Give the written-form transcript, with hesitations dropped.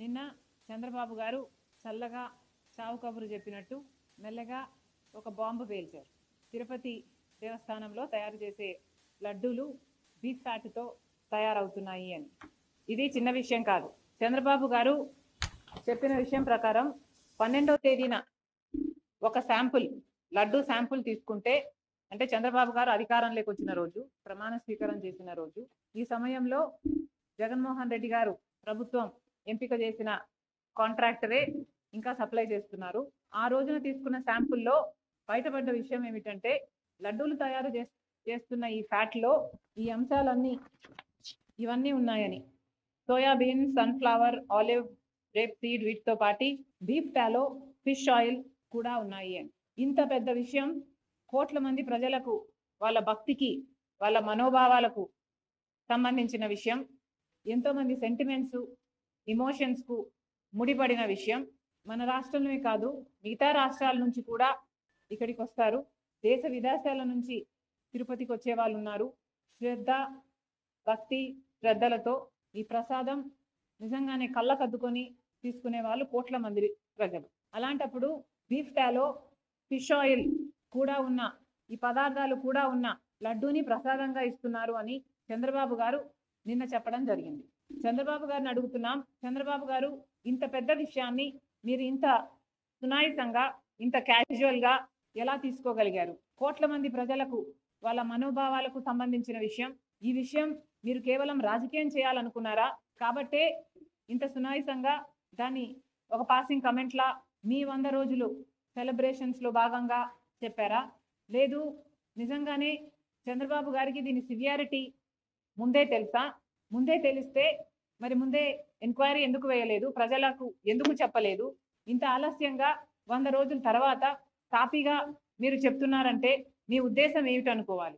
నిన్న చంద్రబాబు గారు చల్లగా చావు కబురు చెప్పినట్టు మెల్లగా ఒక బాంబు పేల్చారు. తిరుపతి దేవస్థానంలో తయారు చేసే లడ్డూలు బీఫ్ ఫ్యాట్తో తయారవుతున్నాయి అని. ఇది చిన్న విషయం కాదు. చంద్రబాబు గారు చెప్పిన విషయం ప్రకారం 12వ తేదీన ఒక శాంపుల్ లడ్డూ శాంపుల్ తీసుకుంటే, అంటే చంద్రబాబు గారు అధికారంలోకి వచ్చిన రోజు, ప్రమాణ స్వీకారం చేసిన రోజు, ఈ సమయంలో జగన్మోహన్ రెడ్డి గారు ప్రభుత్వం ఎంపిక చేసిన కాంట్రాక్టరే ఇంకా సప్లై చేస్తున్నారు. ఆ రోజున తీసుకున్న శాంపుల్లో బయటపడ్డ విషయం ఏమిటంటే, లడ్డూలు తయారు చేస్తున్న ఈ ఫ్యాట్లో ఈ అంశాలన్నీ ఇవన్నీ ఉన్నాయని. Soybean, sunflower, olive, rape seed వీటితో పాటు బీఫ్ టాలో, ఫిష్ ఆయిల్ కూడా ఉన్నాయి అని. ఇంత పెద్ద విషయం కోట్ల మంది ప్రజలకు, వాళ్ళ భక్తికి, వాళ్ళ మనోభావాలకు సంబంధించిన విషయం, ఎంతో మంది సెంటిమెంట్స్, ఇమోషన్స్ కు ముడిపడిన విషయం. మన రాష్ట్రంలోనే కాదు, మిగతా రాష్ట్రాల నుంచి కూడా ఇక్కడికి వస్తారు. దేశ విదేశాల నుంచి తిరుపతికి వచ్చే వాళ్ళు ఉన్నారు. శ్రద్ధ, భక్తి, శ్రద్ధలతో ఈ ప్రసాదం నిజంగానే కళ్ళకద్దుకొని తీసుకునే వాళ్ళు కోట్ల మంది ప్రజలు. అలాంటప్పుడు బీఫ్ టాలో, ఫిష్ ఆయిల్ కూడా ఉన్న, ఈ పదార్థాలు కూడా ఉన్న లడ్డూని ప్రసాదంగా ఇస్తున్నారు అని చంద్రబాబు గారు నిన్న చెప్పడం జరిగింది. చంద్రబాబు గారిని అడుగుతున్నాం, చంద్రబాబు గారు ఇంత పెద్ద విషయాన్ని మీరు ఇంత సునాయాసంగా, ఇంత క్యాజువల్ గా ఎలా తీసుకోగలిగారు? కోట్ల మంది ప్రజలకు, వాళ్ళ మనోభావాలకు సంబంధించిన విషయం. ఈ విషయం మీరు కేవలం రాజకీయం చేయాలనుకున్నారా? కాబట్టే ఇంత సునాయాసంగా దాన్ని ఒక పాసింగ్ కమెంట్ లా మీ 100 రోజులు సెలబ్రేషన్స్ లో భాగంగా చెప్పారా? లేదు నిజంగానే చంద్రబాబు గారికి దీని సివియారిటీ ముందే తెలుసా? ముందే తెలిస్తే మరి ముందే ఎంక్వైరీ ఎందుకు వేయలేదు? ప్రజలకు ఎందుకు చెప్పలేదు? ఇంత ఆలస్యంగా 100 రోజుల తర్వాత తాపీగా మీరు చెప్తున్నారంటే మీ ఉద్దేశం ఏమిటనుకోవాలి?